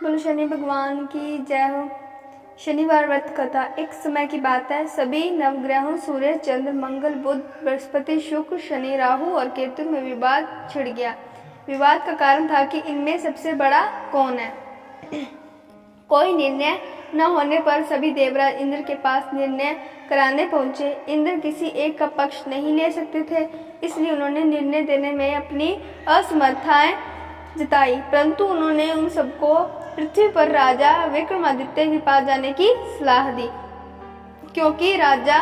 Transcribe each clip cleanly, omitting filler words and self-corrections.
बोलो शनि भगवान की जय हो। शनिवार व्रत कथा। एक समय की बात है, सभी नवग्रहों सूर्य, चंद्र, मंगल, बुध, बृहस्पति, शुक्र, शनि, राहु और केतु में विवाद छिड़ गया। विवाद का कारण था कि इनमें सबसे बड़ा कौन है। कोई निर्णय न होने पर सभी देवराज इंद्र के पास निर्णय कराने पहुंचे। इंद्र किसी एक का पक्ष नहीं ले सकते थे, इसलिए उन्होंने निर्णय देने में अपनी असमर्थताएं जताई। परंतु उन्होंने उन सबको पृथ्वी पर राजा विक्रमादित्य के पास जाने की सलाह दी, क्योंकि राजा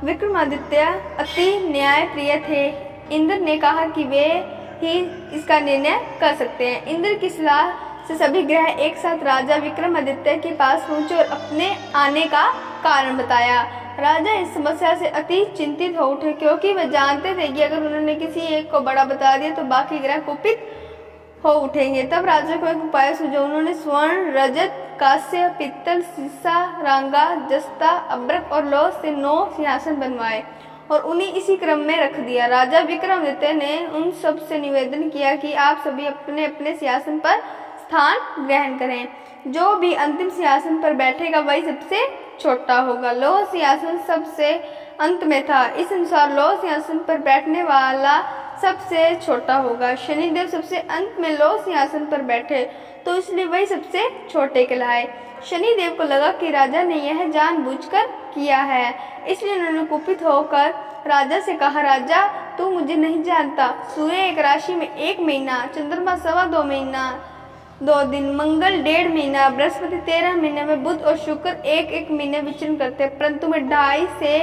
विक्रमादित्य अति न्यायप्रिय थे। इंद्र ने कहा कि वे ही इसका निर्णय कर सकते हैं। इंद्र की सलाह से सभी ग्रह एक साथ राजा विक्रमादित्य के पास पहुंचे और अपने आने का कारण बताया। राजा इस समस्या से अति चिंतित हो उठे, क्योंकि वे जानते थे कि अगर उन्होंने किसी एक को बड़ा बता दिया तो बाकी ग्रह कुपित हो उठेंगे। तब राजा को एक उपाय सूझा। उन्होंने स्वर्ण, रजत, कांस्य, पित्तल, सीसा, रांगा, जस्ता, अब्रक और लौह से 9 सिंहासन बनवाए और उन्हें इसी क्रम में रख दिया। राजा विक्रमादित्य ने उन सब से निवेदन किया कि आप सभी अपने अपने सिंहासन पर स्थान ग्रहण करें। जो भी अंतिम सिंहासन पर बैठेगा वही सबसे छोटा होगा। लौह सिंहासन सबसे अंत में था, इस अनुसार लौह सिंहासन पर बैठने वाला सबसे छोटा होगा। शनिदेव सबसे अंत में लौह सिंहासन पर बैठे, तो इसलिए वही सबसे छोटे कहलाए। शनिदेव को लगा कि राजा ने यह जानबूझकर किया है, इसलिए उन्होंने कुपित होकर राजा से कहा, राजा तू मुझे नहीं जानता। सूर्य एक राशि में 1 महीना, चंद्रमा 2.25 महीना 2 दिन, मंगल 1.5 महीना, बृहस्पति 13 महीने में, बुध और शुक्र 1-1 महीने विचरण करते, परंतु मैं 2.5 से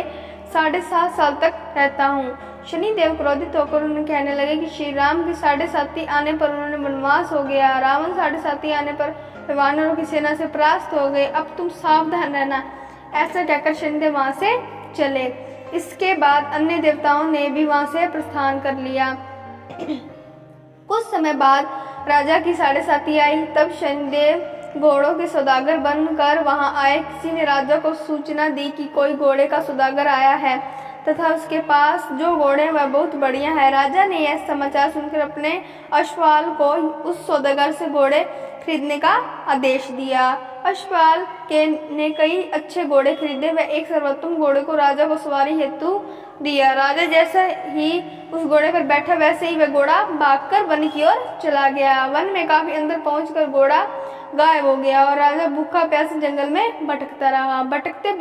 7.5 साल तक रहता हूँ। शनिदेव क्रोधित होकर उन्हें कहने लगे कि श्री राम की 7.5 आने पर उन्होंने वनवास हो गया, रावण 7.5 आने पर वानरों की सेना से परास्त हो गए, अब तुम सावधान रहना। ऐसा कहकर शनिदेव वहां से चले। इसके बाद अन्य देवताओं ने भी वहां से प्रस्थान कर लिया। कुछ समय बाद राजा की 7.5 आई, तब शनिदेव घोड़ों के सौदागर बनकर वहां आए। किसी ने राजा को सूचना दी कि कोई घोड़े का सौदागर आया है तथा उसके पास जो घोड़े वह बहुत बढ़िया है। राजा ने यह समाचार सुनकर अपने अश्वपाल को उस सौदागर से घोड़े खरीदने का आदेश दिया। अश्वपाल ने कई अच्छे घोड़े खरीदे। वह एक सर्वोत्तम घोड़े को राजा को सवारी हेतु दिया। राजा जैसा ही उस घोड़े पर बैठा, वैसे ही वह घोड़ा भागकर वन की ओर चला गया। वन में काफी अंदर पहुंचकर घोड़ा गायब हो गया और राजा भूखा प्यासा जंगल में भटकता रहा। भटकते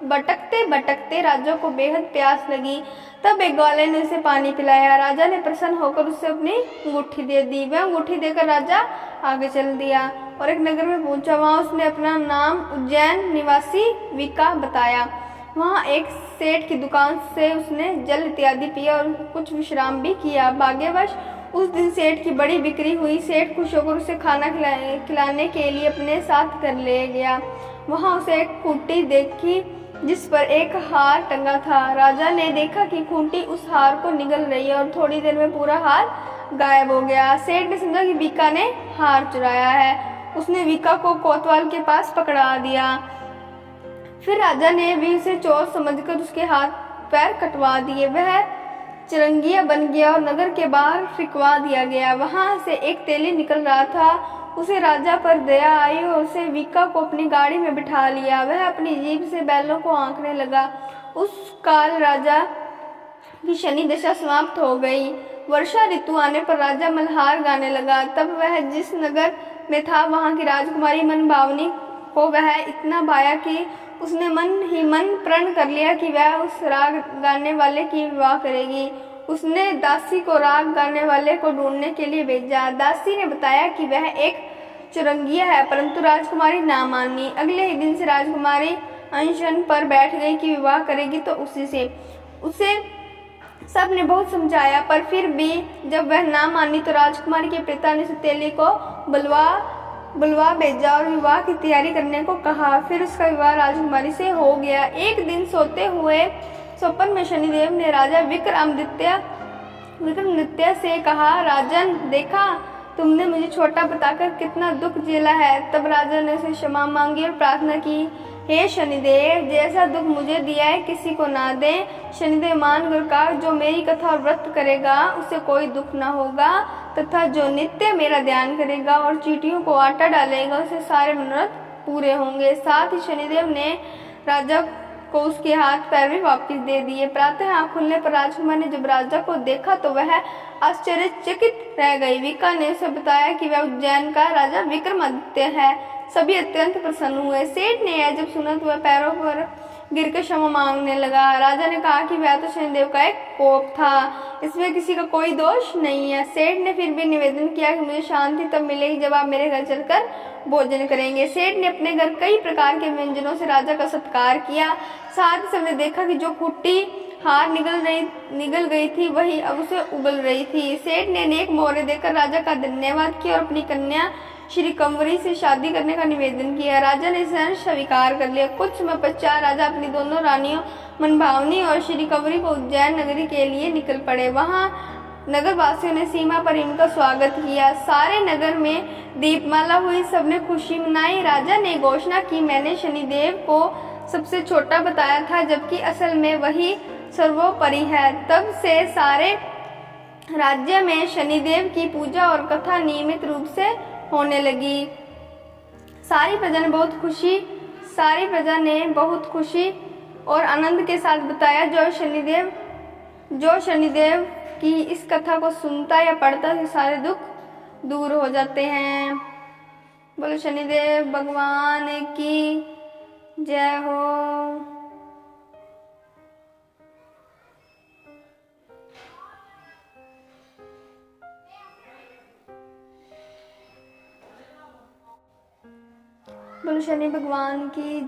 भटकते राजा को बेहद प्यास लगी। तब एक ग्वाले ने उसे पानी पिलाया। राजा ने प्रसन्न होकर उसे अपनी अंगूठी दे दी। वह अंगूठी देकर राजा आगे चल दिया और एक नगर में पहुंचा। वहां उसने अपना नाम उज्जैन निवासी विका बताया। वहां एक सेठ की दुकान से उसने जल इत्यादि पिया और कुछ विश्राम भी किया। भाग्यवश उस दिन सेठ की बड़ी बिक्री हुई। सेठ खुश होकर उसे खाना खिलाने के लिए अपने साथ कर ले गया। वहां उसे एक खूंटी देखी जिस पर एक हार टंगा था। राजा ने देखा कि खूंटी उस हार को निगल रही है और थोड़ी देर में पूरा हार गायब हो गया। सेठ ने समझा कि विका ने हार चुराया है। उसने विका को कोतवाल के पास पकड़ा दिया। फिर राजा ने भी उसे चोर समझकर उसके हाथ पैर कटवा दिए। वह चिरंगिया बन गया और नगर के बाहर फिकवा दिया गया। वहां से एक तेली निकल रहा था। उसे राजा पर दया आई और उसे विका को अपनी गाड़ी में बिठा लिया। वह अपनी जीभ से बैलों को आंकने लगा। उस काल राजा की शनि दशा समाप्त हो गई। वर्षा ऋतु आने पर राजा मल्हार गाने लगा। तब वह जिस नगर में था वहां की राजकुमारी मनभावनी को वह इतना भाया कि उसने मन ही मन प्रण कर लिया कि वह उस राग गाने वाले की विवाह करेगी। उसने दासी को राग गाने वाले को ढूंढने के लिए भेजा। दासी ने बताया कि वह एक चुरंगिया है, परंतु राजकुमारी ना मानी। अगले ही दिन से राजकुमारी अनशन पर बैठ गई कि विवाह करेगी तो उसी से। उसे सब ने बहुत समझाया, पर फिर भी जब वह ना मानी तो राजकुमारी के पिता ने तेली को बुलवा भेजा और विवाह की तैयारी करने को कहा। फिर उसका विवाह राजकुमारी से हो गया। एक दिन सोते हुए स्वप्न में शनिदेव ने राजा विक्रमादित्य से कहा, राजन देखा तुमने मुझे छोटा बताकर कितना दुख झेला है। तब राजा ने उसे क्षमा मांगी और प्रार्थना की, हे शनिदेव, जैसा दुख मुझे दिया है किसी को ना दे। शनिदेव मान कर कहा, जो मेरी कथा और व्रत करेगा उसे कोई दुख ना होगा। तथा जो नित्य मेरा ध्यान करेगा और चींटियों को आटा डालेगा उसे सारे मनोरथ पूरे होंगे। साथ ही शनिदेव ने राजा को उसके हाथ पैर भी वापस दे दिए। प्रातः आँख खुलने पर राजकुमार ने जब राजा को देखा तो वह आश्चर्यचकित रह गई। विका ने उसे बताया कि वह उज्जैन का राजा विक्रमादित्य है। सभी अत्यंत प्रसन्न हुए। सेठ ने यह जब सुना तो वह पैरों पर गिरकर क्षमा मांगने लगा। राजा ने कहा कि वह तो शनिदेव का एक कोप था, इसमें किसी का कोई दोष नहीं है। सेठ ने फिर भी निवेदन किया कि मुझे शांति तब मिलेगी जब आप मेरे घर चलकर भोजन करेंगे। सेठ ने अपने घर कई प्रकार के व्यंजनों से राजा का सत्कार किया। साथ ही सबने देखा कि जो कुट्टी हार निगल गई थी वही अब उसे उगल रही थी। सेठ ने अनेक मोहरे देकर राजा का धन्यवाद किया और अपनी कन्या श्री कंवरी से शादी करने का निवेदन किया। राजा ने सहर्ष स्वीकार कर लिया। कुछ समय पश्चात राजा अपनी दोनों रानियों मनभावनी और श्री कंवरी को उज्जैन नगरी के लिए निकल पड़े। वहां नगर वासियों ने सीमा पर इनका स्वागत किया। सारे नगर में दीपमाला हुई, सबने खुशी मनाई। राजा ने घोषणा की, मैंने शनिदेव को सबसे छोटा बताया था, जबकि असल में वही सर्वोपरि है। तब से सारे राज्य में शनिदेव की पूजा और कथा नियमित रूप से होने लगी। सारी प्रजा ने बहुत खुशी और आनंद के साथ बताया। जो शनिदेव की इस कथा को सुनता या पढ़ता है सारे दुख दूर हो जाते हैं। बोलो शनिदेव भगवान की जय हो। बोलो शनि भगवान की